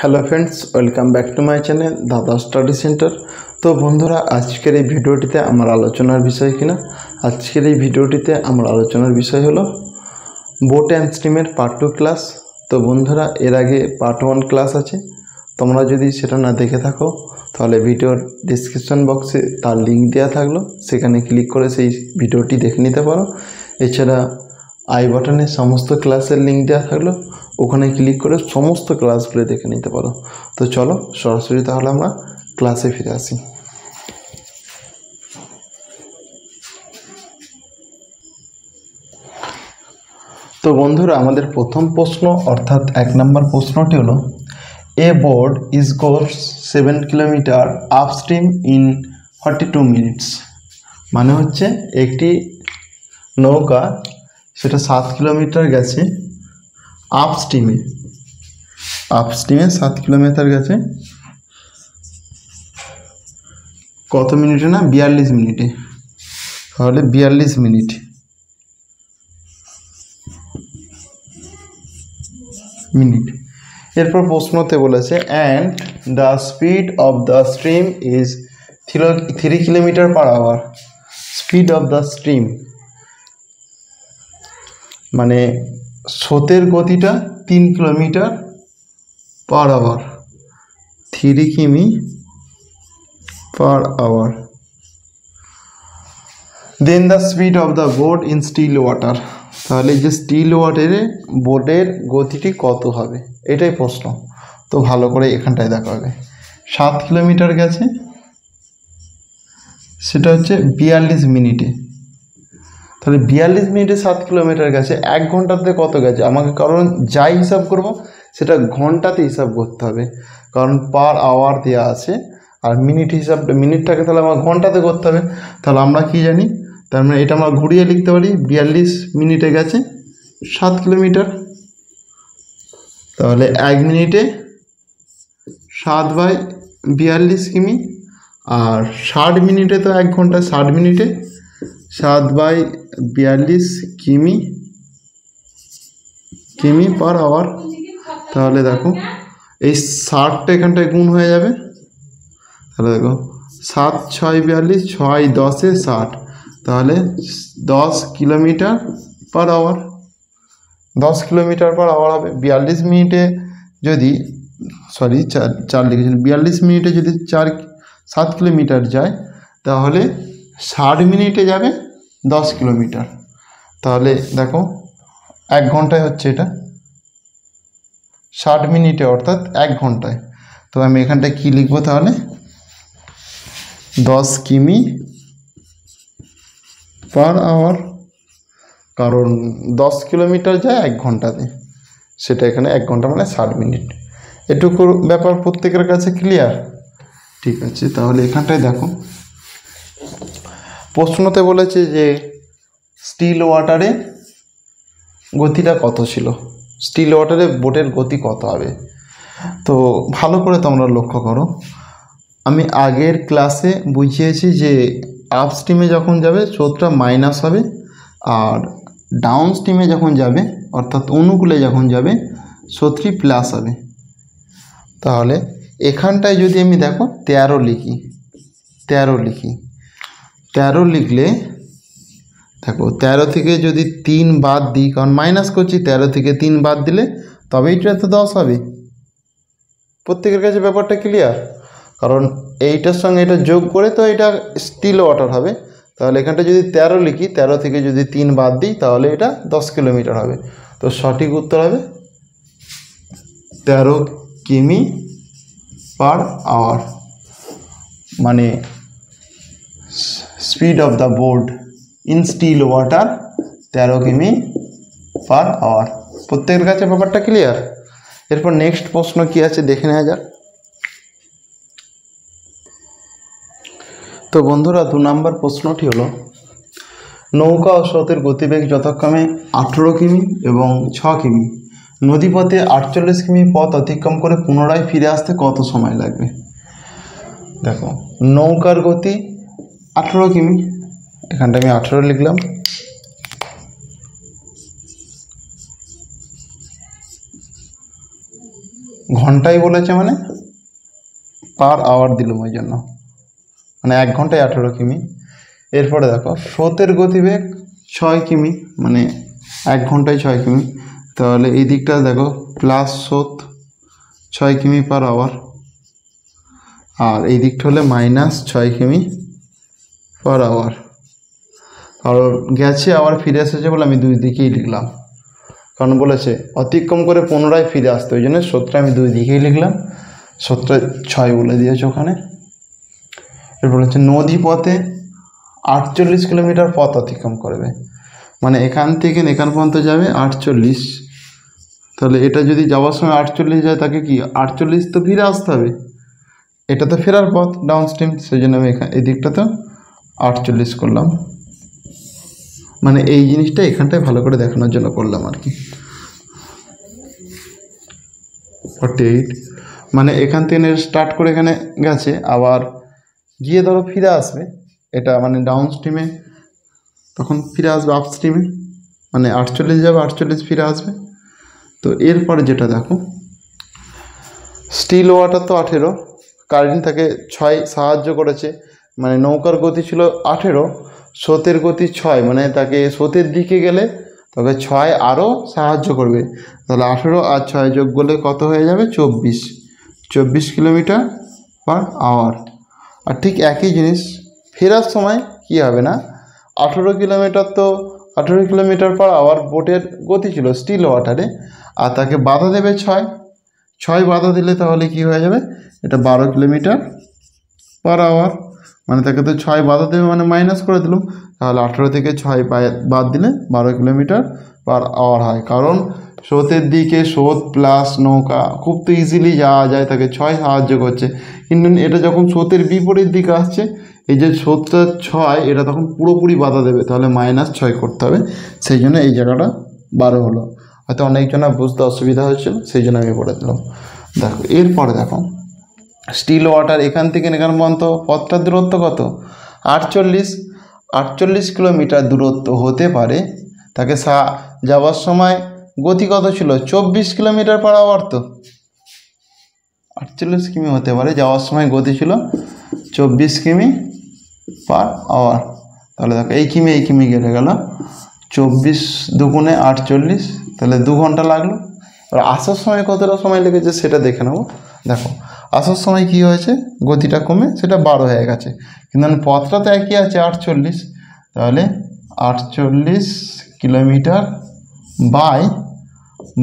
Hello friends, welcome back to my channel দাদা study centre. তো বন্ধুরা, আজকের এই ভিডিওটিতে আমার আলোচনার বিষয় হলো বোট অ্যান্ড স্ট্রিমের পার্ট 2 ক্লাস। তো বন্ধুরা, এর আগে পার্ট 1 ক্লাস আছে, তোমরা যদি সেটা না দেখে থাকো তাহলে ভিডিওর ডিসক্রিপশন বক্সে তার লিঙ্ক দেওয়া থাকলো, সেখানে ক্লিক করে সেই ভিডিওটি দেখে নিতে পারো। এছাড়া আই বাটনে সমস্ত ক্লাসের লিঙ্ক দেওয়া থাকলো, ওখানে ক্লিক করে সমস্ত ক্লাসগুলো দেখে নিতে পারো। তো চলো সরাসরি তাহলে আমরা ক্লাসে ফিরে আসি। তো বন্ধুরা, আমাদের প্রথম প্রশ্ন অর্থাৎ 1 নম্বর প্রশ্নটি হলো a board is goes 7 kilometre upstream in 42 minutes. মানে হচ্ছে একটি নৌকা সেটা 7 কিলোমিটার গেছে আপস্ট্রিমে 7 কিলোমিটার গেছে কত মিনিটে? না 42 মিনিটে। তাহলে 42 মিনিট এরপর প্রশ্নতে বলেছে and the speed of the stream is 3 kilometre per hour. Speed of the stream মানে স্রোতের গতিটা 3 কিলোমিটার পার আওয়ার, 3 কিমি per hour. Then the speed of the boat in still water. তাহলে যে স্টিল ওয়াটারে বোটের গতিটি কত হবে, এটাই প্রশ্ন। তো ভালো করে এখানটায় দেখা হবে। 7 কিলোমিটার গেছে, সেটা হচ্ছে 42 মিনিটে। তাহলে 42 মিনিটে 7 কিলোমিটার গেছে, 1 ঘন্টাতে কত গেছে আমাকে, কারণ যাই হিসাব করব সেটা ঘন্টাতে হিসাব করতে হবে, কারণ পার আওয়ার দেওয়া আছে। আর মিনিটটাকে তাহলে আমার ঘন্টাতে করতে হবে। তাহলে আমরা কি জানি, তার মানে এটা আমরা ঘুরিয়ে লিখতে পারি, 42 মিনিটে গেছে 7 কিলোমিটার। তাহলে 1 মিনিটে 7/42 কিমি, আর 60 মিনিটে তো 1 ঘন্টা, 60 মিনিটে 7/42 কিমি পার আওয়ার। তাহলে দেখো এই 60টা এখানটায় গুণ হয়ে যাবে। তাহলে দেখো 7 6 42, 6 10 60, তাহলে 10 kilometre per hour. 10 kilometre per hour হবে। 42 মিনিটে যদি 42 মিনিটে যদি 7 কিলোমিটার যায়, তাহলে 60 মিনিটে যাবে 10 কিলোমিটার। তাহলে দেখো 1 ঘন্টায় হচ্ছে এটা, 60 মিনিটে অর্থাৎ 1 ঘন্টায়। তো আমি এখানটায় কী লিখব, তাহলে 10 কিমি পার আওয়ার, কারণ 10 কিলোমিটার যায় 1 ঘন্টাতে, সেটা এখানে 1 ঘন্টা মানে 60 মিনিট। এটুকু ব্যাপার প্রত্যেকের কাছে ক্লিয়ার? ঠিক আছে, তাহলে এখানটায় দেখো প্রশ্নতে বলেছে যে স্টিল ওয়াটারে গতিটা কত ছিল, স্টিল ওয়াটারে বোটের গতি কত হবে। তো ভালো করে তোমরা লক্ষ্য করো, আমি আগের ক্লাসে বুঝিয়েছি যে আপ স্ট্রিমে যখন যাবে স্রোতটা মাইনাস হবে, আর ডাউন স্ট্রিমে যখন যাবে অর্থাৎ অনুকূলে যখন যাবে স্রোতটি প্লাস হবে। তাহলে এখানটায় যদি আমি দেখো 13 লিখি, 13 লিখলে দেখো 13 থেকে যদি 3 বাদ দিই, কারণ মাইনাস করছি, 13 থেকে 3 বাদ দিলে তবেই এটা তো 10 হবে। প্রত্যেকের কাছে ব্যাপারটা ক্লিয়ার? কারণ এইটার সঙ্গে এটা যোগ করে তো এটা স্টিল ওয়াটার হবে। তাহলে এখানটা যদি 13 লিখি, 13 থেকে যদি 3 বাদ দিই তাহলে এটা 10 কিলোমিটার হবে। তো সঠিক উত্তর হবে 13 কিমি পার আওয়ার, মানে speed of the boat in still water 13 কিমি পার আওয়ার। প্রত্যেকের কাছে ব্যাপারটা ক্লিয়ার? এরপর নেক্সট প্রশ্ন কি আছে দেখে নেওয়া যাক। তো বন্ধুরা, 2 নম্বর প্রশ্নটি হলো নৌকা ও স্রোতের গতিবেগ যথাক্রমে 18 কিমি এবং 6 কিমি নদীপথে 48 কিমি পথ অতিক্রম করে পুনরায় ফিরে আসতে কত সময় লাগবে। দেখো নৌকার গতি 18 কিমি, এখানটা আমি 18 লিখলাম। ঘন্টায় বলেছে মানে পার আওয়ার দিলাম ওই জন্য, মানে 1 ঘন্টায় 18 কিমি। এরপরে দেখো স্রোতের গতিবেগ 6 কিমি, মানে 1 ঘন্টায় 6 কিমি। তাহলে এই দিকটা দেখো প্লাস স্রোত 6 কিমি পার আওয়ার, আর এই দিকটা হলে মাইনাস 6 কিমি পার আওয়ার। আর গেছে আবার ফিরে এসেছে বলে আমি দুই দিকেই লিখলাম, কারণ বলেছে অতিক্রম করে পুনরায় ফিরে আসতে, ওই জন্য স্রোতটা আমি দুই দিকেই লিখলাম, স্রোতটা 6 বলে দিয়েছে ওখানে। এরপর হচ্ছে নদী পথে 48 কিলোমিটার পথ অতিক্রম করবে, মানে এখান থেকে এখান পর্যন্ত যাবে 48। তাহলে এটা যদি যাওয়ার সময় 48 যায়, তাকে কি 48 তো ফিরে আসতে হবে, এটা তো ফেরার পথ ডাউন স্ট্রিম, সেই জন্য আমি এখানে এই দিকটাতে 48 করলাম। মানে এই জিনিসটা এখানটায় ভালো করে দেখানোর জন্য করলাম আর কি। 48 মানে এখান থেকে স্টার্ট করে এখানে গেছে, আবার গিয়ে ধরো ফিরে আসবে, এটা মানে ডাউন স্ট্রিমে তখন ফিরে আসবে আপ স্ট্রিমে, মানে 48 যাবে 48 ফিরে আসবে। তো এরপরে যেটা দেখো স্টিল ওয়াটার তো 18, কারেন্ট তাকে 6 সাহায্য করেছে, মানে নৌকার গতি ছিল 18, স্রোতের গতি 6, মানে তাকে স্রোতের দিকে গেলে তবে 6 আরও সাহায্য করবে। তাহলে 18 আর 6 যোগ করলে কত হয়ে যাবে 24 কিলোমিটার পার আওয়ার। আর ঠিক একই জিনিস ফেরার সময় কি হবে না, 18 কিলোমিটার তো 18 কিলোমিটার পার আওয়ার বোটের গতি ছিল স্টিল ওয়াটারে, আর তাকে বাধা দেবে 6 বাধা দিলে তাহলে কি হয়ে যাবে, এটা 12 কিলোমিটার পার আওয়ার, মানে তাকে তো 6 বাধা দেবে, মানে মাইনাস করে দিলাম, তাহলে 18 থেকে 6 বাদ দিলে 12 কিলোমিটার পার আওয়ার হয়। কারণ স্রোতের দিকে স্রোত প্লাস নৌকা খুব তো ইজিলি যাওয়া যায়, তাকে 6 সাহায্য করছে। কিন্তু এটা যখন স্রোতের বিপরীত দিকে আসছে, এই যে স্রোতটা 6 এটা তখন পুরোপুরি বাধা দেবে, তাহলে -6 করতে হবে, সেই জন্য এই জায়গাটা 12 হলো। হয়তো অনেকজনের বুঝতে অসুবিধা হচ্ছিল, সেই জন্য আমি বলে দিলাম। দেখো এরপরে দেখো স্টিল ওয়াটার এখান থেকে এখান পর্যন্ত পথটার দূরত্ব কত, 48 কিলোমিটার দূরত্ব হতে পারে, তাকে যাওয়ার সময় গতি কত ছিল 24 কিলোমিটার পার আওয়ার, তো 48 কিমি হতে পারে, যাওয়ার সময় গতি ছিল 24 কিমি পার আওয়ার। তাহলে দেখো এই কিমি কেটে গেল, 24 দুগুণে 48, তাহলে 2 ঘন্টা লাগলো। এবার আসার সময় কতটা সময় লেগেছে সেটা দেখে নেবো। দেখো আসার সময় কি হয়েছে, গতিটা কমে সেটা 12 হয়ে গেছে, কিন্তু পথটা তো একই আছে 48, তাহলে 48 কিলোমিটার বাই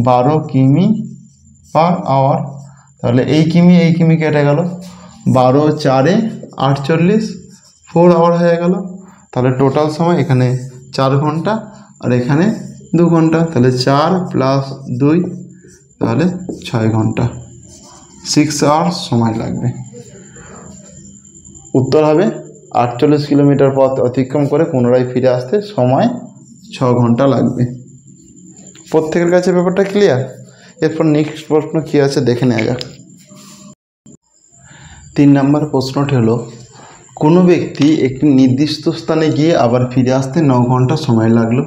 12 কিমি পার আওয়ার। তাহলে এই কিমি কেটে গেল, 12 4 48, 4 আওয়ার হয়ে গেল। তাহলে টোটাল সময় এখানে 4 ঘন্টা আর এখানে 2 ঘন্টা, তাহলে 4 + 2 তাহলে 6 ঘন্টা, 6 আওয়ার্স সময় লাগবে। উত্তর হবে 48 কিলোমিটার পথ অতিক্রম করে পুনরায় ফিরে আসতে সময় 6 ঘন্টা লাগবে। প্রত্যেকের কাছে ব্যাপারটা ক্লিয়ার? এরপর নেক্সট প্রশ্ন কী আছে দেখে নেওয়া যাক। 3 নম্বর প্রশ্নটি হলো, কোনো ব্যক্তি একটি নির্দিষ্ট স্থানে গিয়ে আবার ফিরে আসতে 9 ঘন্টা সময় লাগলো।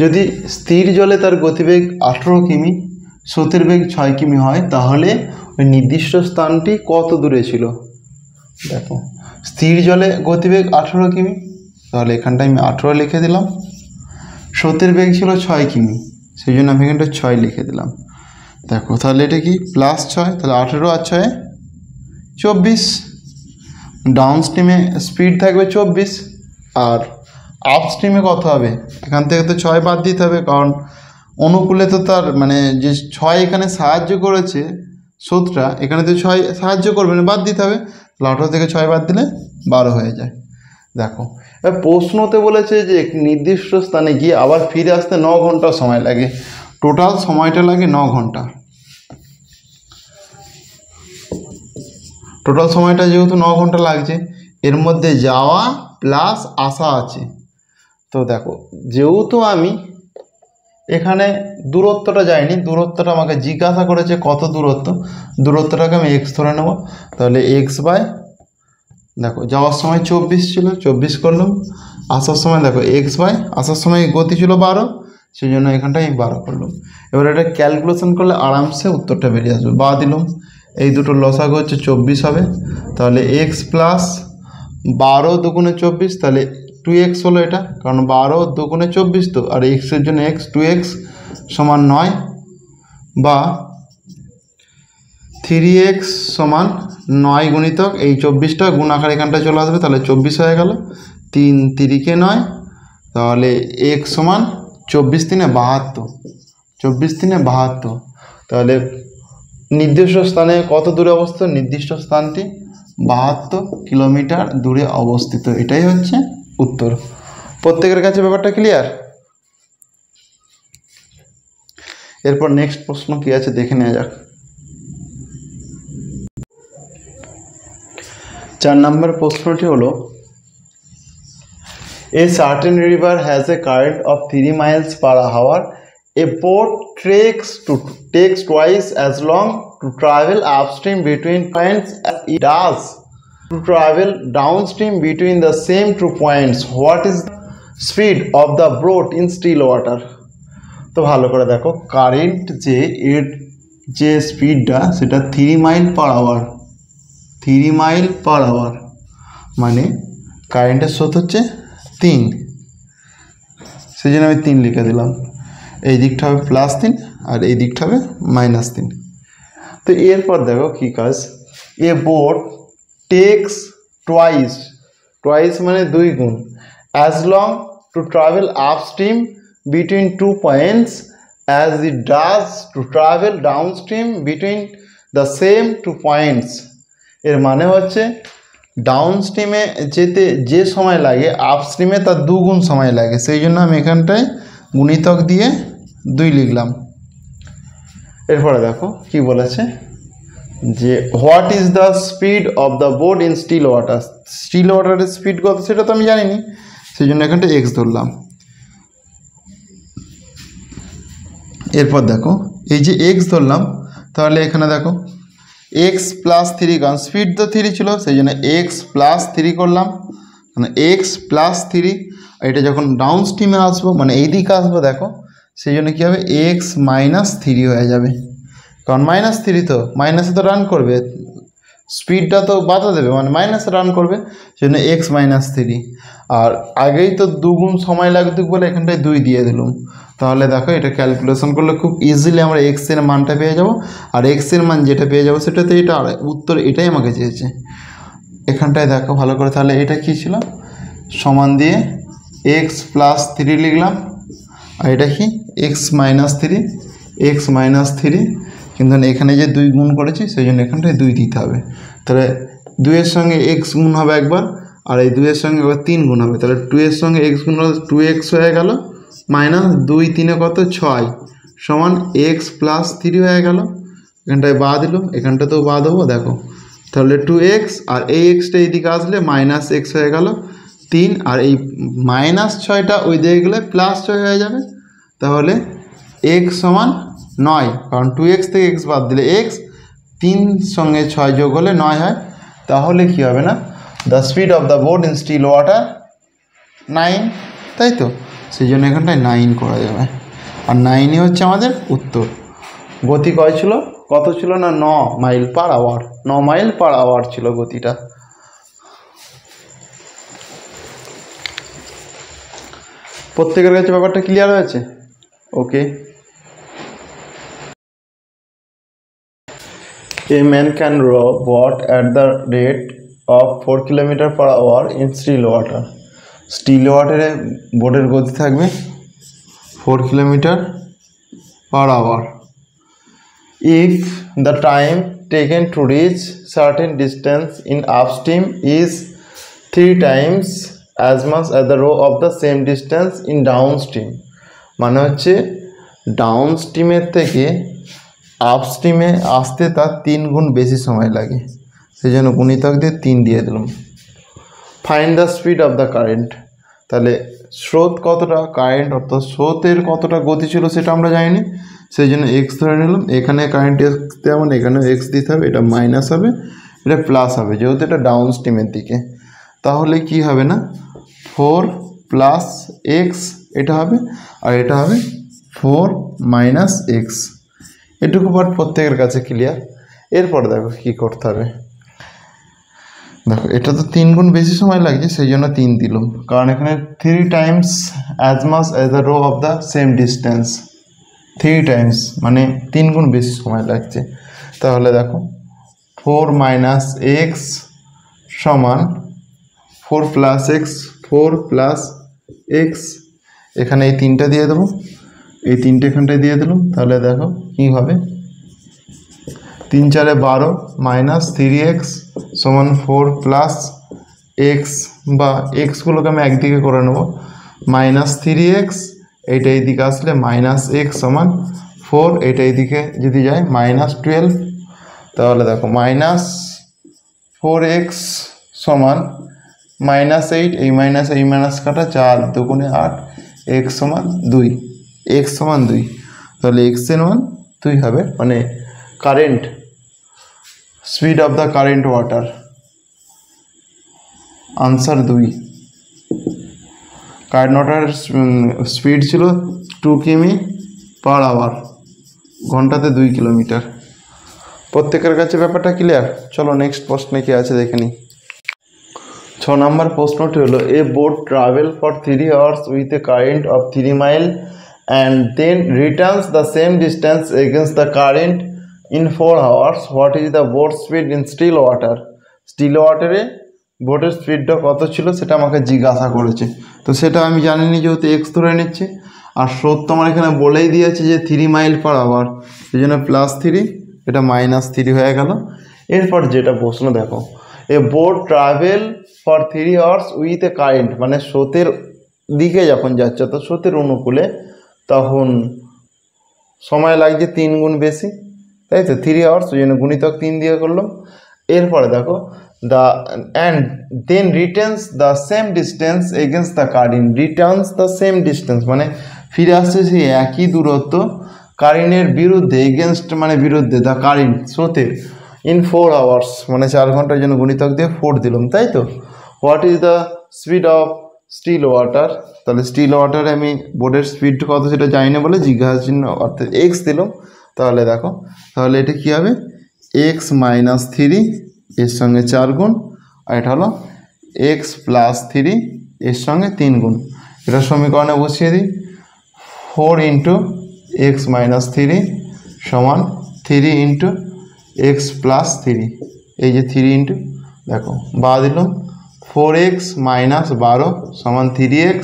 যদি স্থির জলে তার গতিবেগ 18 কিমি, স্রোতের বেগ 6 কিমি হয়, তাহলে ওই নির্দিষ্ট স্থানটি কত দূরে ছিল? দেখো স্থির জলে গতিবেগ 18 কিমি, তাহলে এখানটায় আমি 18 লিখে দিলাম। স্রোতের বেগ ছিল 6 কিমি, সেই জন্য আমি এখানটা 6 লিখে দিলাম। দেখো তাহলে এটা কি +6, তাহলে 18 আর 6 24। ডাউন স্ট্রিমে স্পিড থাকবে 24, আর আপ স্ট্রিমে কত হবে, এখান থেকে তো 6 বাদ দিতে হবে, কারণ অনুকূলে তো তার মানে যে 6 এখানে সাহায্য করেছে স্রোতটা, এখানে তো 6 সাহায্য করবে না, বাদ দিতে হবে। 18 থেকে 6 বাদ দিলে 12 হয়ে যায়। দেখো এবার প্রশ্নতে বলেছে যে নির্দিষ্ট স্থানে গিয়ে আবার ফিরে আসতে 9 ঘন্টা সময় লাগে, টোটাল সময়টা লাগে 9 ঘন্টা। টোটাল সময়টা যেহেতু 9 ঘন্টা লাগছে, এর মধ্যে যাওয়া প্লাস আসা আছে। তো দেখো যেহেতু আমি এখানে দূরত্বটা যাইনি, দূরত্বটা আমাকে জিজ্ঞাসা করেছে কত দূরত্বটাকে আমি x ধরে নেব। তাহলে x বাই, দেখো যাওয়ার সময় 24 ছিল, 24 করলাম, আসার সময় দেখো x বাই, আসার সময় গতি ছিল 12, সেই জন্য এখানটায় আমি 12 করলাম। এবার এটা ক্যালকুলেশন করলে আরামসে উত্তরটা বেরিয়ে আসবে। বা দিলাম এই দুটো লসাগু হচ্ছে 24 হবে, তাহলে এক্স প্লাস 12 দুগুণে 24, তাহলে 2x হলো এটা, কারণ 12 দুগুণে 24 তো, আর এক্সের জন্য এক্স 2x সমান 9, বা 3x সমান 9 গুণিতক এই 24টা গুণাকার এখানটায় চলে আসবে, তাহলে 24 হয়ে গেল, 3 3কে 9, তাহলে x সমান 24 3 72, 24 3 72। তাহলে নির্দিষ্ট স্থানে কত দূরে অবস্থিত? নির্দিষ্ট স্থানটি 72 কিলোমিটার দূরে অবস্থিত। এটাই হচ্ছে উত্তর। প্রত্যেকের কাছে ব্যাপারটা ক্লিয়ার? এরপর নেক্সট প্রশ্ন কি আছে দেখে নেওয়া যাক। 4 নম্বর প্রশ্নটি হলো, A certain river has a current of 3 miles per hour. A boat takes twice as long to travel upstream between points as it does to travel downstream between the same 2 points. What is the speed of the boat in still water? তো ভালো করে দেখো, current যে এর যে স্পিডটা সেটা 3 mile per hour, 3 mile per hour, মানে কারেন্টের স্রোত হচ্ছে 3, সেই জন্য আমি 3 লিখে দিলাম। এই দিকটা হবে +3 আর এই দিকটা হবে -3। তো এরপর দেখো কী কাজ, এ বোট টেক্স টুয়াইস মানে 2 গুণ, as long to travel upstream between 2 points as it does to travel downstream between the same 2 points. এর মানে হচ্ছে ডাউনস্ট্রিমে যেতে যে সময় লাগে আপস্ট্রিমে তার 2 গুণ সময় লাগে, সেই জন্য আমি এখানটায় গুণিতক দিয়ে 2 লিখলাম। এরপরে দেখো কি বলেছে যে what is the speed of the boat in still water. Still ওয়াটারের স্পিড কত সেটা তো আমি জানিনি, সেই জন্য এখানটা এক্স ধরলাম। এরপর দেখো এই যে এক্স ধরলাম, তাহলে এখানে দেখো এক্স প্লাস 3, কারণ স্পিড তো 3 ছিল, সেই জন্য এক্স প্লাস 3 করলাম, মানে এক্স প্লাস 3। এটা যখন ডাউন স্ট্রিমে আসবো মানে এই দিকে আসবো দেখো, সেই জন্য কী হবে এক্স -3 হয়ে যাবে, কারণ -3 তো মাইনাসে তো রান করবে, স্পিডটা তো বাধা দেবে, মানে মাইনাসে রান করবে, সেই জন্য এক্স -3। আর আগেই তো 2 গুণ সময় লাগবে বলে এখানটায় 2 দিয়ে দিলাম। তাহলে দেখো এটা ক্যালকুলেশন করলে খুব ইজিলি আমরা এক্সের মানটা পেয়ে যাব, আর এক্সের মান যেটা পেয়ে যাবো সেটা তো এটা উত্তর, এটাই আমাকে চেয়েছে। এখানটায় দেখো ভালো করে, তাহলে এটা কী ছিল, সমান দিয়ে এক্স +3 লিখলাম, আর এটা কি এক্স -3, কিন্তু এখানে যে 2 গুণ করেছি সেই জন্য এখানটায় 2 দিতে হবে। তাহলে 2 এর সঙ্গে এক্স গুণ হবে একবার, আর এই 2 এর সঙ্গে এবার 3 গুণ হবে, তাহলে 2 এর সঙ্গে এক্স গুণ হলে 2x হয়ে গেল, -2 3 কত 6 সমান এক্স +3 হয়ে গেল। এখানটায় বা দিল, এখানটাতেও বা দেবো দেখো, তাহলে 2x আর এই এক্সটা এইদিকে আসলে -x হয়ে গেল 3, আর এই -6টা ওই দিকে গেলে +6 হয়ে যাবে, তাহলে x সমান 9, কারণ 2x থেকে x বাদ দিলে x, 3 সঙ্গে 6 যোগ হলে 9 হয়। তাহলে কি হবে না, the speed of the boat in still water 9, তাই তো, সেই জন্য এখানটায় 9 করা যাবে, আর 9ই হচ্ছে আমাদের উত্তর। গতি কত ছিল না 9 mile per hour, 9 mile per hour ছিল গতিটা। প্রত্যেকের কাছে ব্যাপারটা ক্লিয়ার হয়েছে? Okay. A man can row boat at the rate of 4 km/h in still water. Still ওয়াটারে বোটের গতি থাকবে 4 km/h. If the time taken to reach certain distance in upstream is 3 times as much as the row of the same distance in downstream, মানে হচ্ছে ডাউনস্ট্রিমের থেকে আপস্ট্রিমে আসতে তার 3 গুণ বেশি সময় লাগে, সেই জন্য গুণিতক দিয়ে 3 দিয়ে দিলাম। Find the speed of the current, তাহলে স্রোত কতটা, কারেন্ট অর্থাৎ স্রোতের কতটা গতি ছিল সেটা আমরা জানি, সেই জন্য এক্স ধরে নিলাম। এখানে কারেন্ট এক্স দেওয়া মানে এখানেও এক্স দিতে হবে, এটা মাইনাস হবে এটা প্লাস হবে, যেহেতু এটা ডাউন স্ট্রিমের দিকে। তাহলে কি হবে না 4 + x এটা হবে, আর এটা হবে 4 মাইনাস এক্স। এটুকু পার্ট প্রত্যেকের কাছে ক্লিয়ার। এরপর দেখো কী করতে হবে। দেখো এটা তো 3 গুণ বেশি সময় লাগছে, সেই জন্য 3 দিলাম, কারণ এখানে 3 times as much as the row of the same distance. 3 times মানে 3 গুণ বেশি সময় লাগছে। তাহলে দেখো 4 মাইনাস এক্স সমান 4 প্লাস এক্স, 4 প্লাস এক্স, এখানে এই 3টা দিয়ে দেবো, এই 3টে এখানটায় দিয়ে দিলাম। তাহলে দেখো কী হবে, 3 4 12 মাইনাস 3x সমান 4 প্লাস এক্স, বা এক্সগুলোকে আমি একদিকে করে নেব, মাইনাস 3x, এইটা এইদিকে আসলে মাইনাস এক্স সমান 4, এইটা এইদিকে যদি যায় মাইনাস 12। তাহলে দেখো মাইনাস 4x সমান মাইনাস 8, এই মাইনাস কাটা, 4 দুগুণে 8, এক্স সমান 2, এক্স সমান 2। তাহলে এক্সের মান 2 হবে, মানে current speed of the current water, answer 2। Current ওয়াটারের স্পিড ছিল 2 কিমি পার আওয়ার, ঘন্টাতে 2 কিলোমিটার। প্রত্যেকের কাছে ব্যাপারটা ক্লিয়ার। চলো নেক্সট প্রশ্নে কি আছে দেখে নিই। 6 নম্বর প্রশ্নটি হলো, a boat travel for 3 hours with a current of 3 mile and then returns the same distance against the current in 4 hours. What is the boat speed in still water? Still ওয়াটারে বোটের স্পিডটা কত ছিল সেটা আমাকে জিজ্ঞাসা করেছে। তো সেটা আমি জানিনি, যেহেতু এক্স ধরে নিচ্ছে, আর স্রোত তো আমার এখানে বলেই দিয়েছে যে 3 মাইল পার আওয়ার, সেই জন্য +3, এটা -3 হয়ে গেল। এরপর যেটা প্রশ্ন দেখো, a boat travel for 3 hours with a current, মানে স্রোতের দিকে যখন যাচ্ছে তো স্রোতের অনুকূলে, তখন সময় লাগছে 3 গুণ বেশি, তাই তো 3 আওয়ার্স, ওই জন্য গুণিতক 3 দিয়ে করলাম। এরপরে দেখো and then returns the same distance against the current, returns the same distance মানে ফিরে আসছে সেই একই দূরত্ব কারেন্টের বিরুদ্ধে, এগেনস্ট মানে বিরুদ্ধে, দ্য কারেন্ট স্রোতের, ইন 4 আওয়ার্স মানে 4 ঘন্টার জন্য গুণিতক দিয়ে 4 দিলাম, তাই তো। What is the speed of still water, তাহলে স্টিল ওয়াটারে আমি বোর্ডের স্পিড কত সেটা জানি না বলে জিজ্ঞাসা চিহ্ন অর্থাৎ এক্স দিলাম। তাহলে দেখো, তাহলে এটা কী হবে, এক্স মাইনাস 3 এর সঙ্গে 4 গুণ, আর এটা হলো এক্স প্লাস 3 এর সঙ্গে 3 গুণ। এটা সমীকরণে বসিয়ে দিই, 4 ইন্টু এক্স মাইনাস 3 সমান 3 ইন্টু এক্স প্লাস 3, এই যে 3 ইন্টু, দেখো বা দিলাম 4x মাইনাস 12 সমান 3x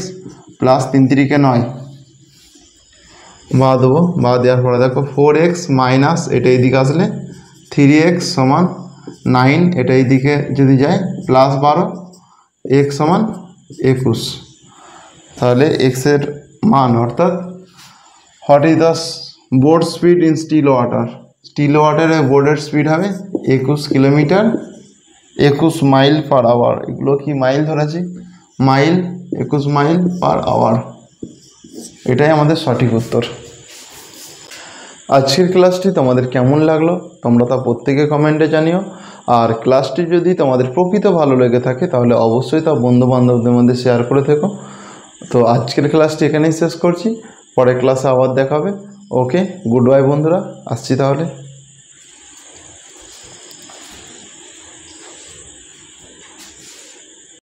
প্লাস 3 3 9, বা দেবো, বা দেওয়ার পরে দেখো 4x মাইনাস এটা এইদিকে আসলে 3x সমান 9, এটা এইদিকে যদি যায় প্লাস 12, x সমান 21। তাহলে এক্সের মান অর্থাৎ what is the board speed in still water, still ওয়াটারে বোর্ডের স্পিড হবে 21 কিলোমিটার, 21 মাইল পার আওয়ার, এগুলো কি মাইল ধরেছি, মাইল, 21 মাইল পার আওয়ার, এটাই আমাদের সঠিক উত্তর। আজকের ক্লাসটি তোমাদের কেমন লাগলো তোমরা তা প্রত্যেকে কমেন্টে জানিও, আর ক্লাসটি যদি তোমাদের প্রকৃত ভালো লেগে থাকে তাহলে অবশ্যই তা বন্ধুবান্ধবদের মধ্যে শেয়ার করে থেকো। তো আজকের ক্লাসটি এখানেই শেষ করছি, পরের ক্লাসে আবার দেখা হবে। ওকে, গুড বাই বন্ধুরা, আসছি তাহলে।